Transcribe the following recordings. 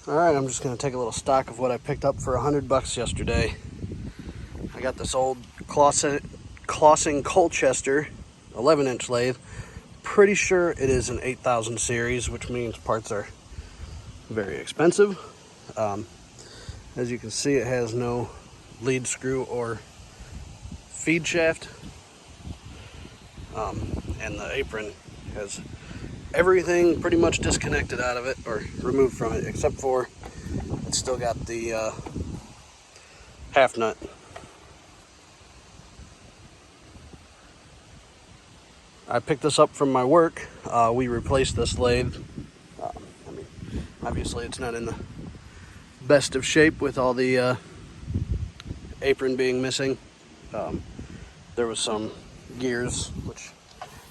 Alright, I'm just going to take a little stock of what I picked up for $100 yesterday. I got this old Clausen Colchester 11-inch lathe. Pretty sure it is an 8000 series, which means parts are very expensive. As you can see, it has no lead screw or feed shaft. And the apron has everything pretty much disconnected out of it or removed from it, except for it's still got the half nut. I picked this up from my work. We replaced this lathe. Obviously it's not in the best of shape with all the apron being missing. There was some gears, which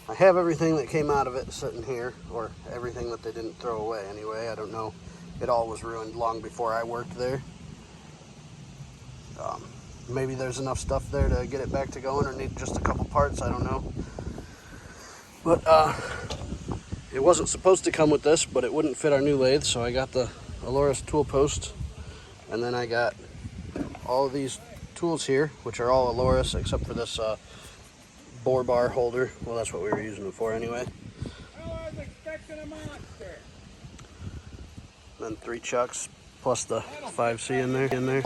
I have everything that came out of it sitting here, or everything that they didn't throw away anyway. I don't know. It all was ruined long before I worked there. Maybe there's enough stuff there to get it back to going, or need just a couple parts, I don't know. But it wasn't supposed to come with this, but it wouldn't fit our new lathe, so I got the Aloris tool post, and then I got all of these tools here, which are all Aloris except for this bore bar holder. Well, that's what we were using it for anyway. I was expecting a monster. Then 3 chucks plus the 5C in there.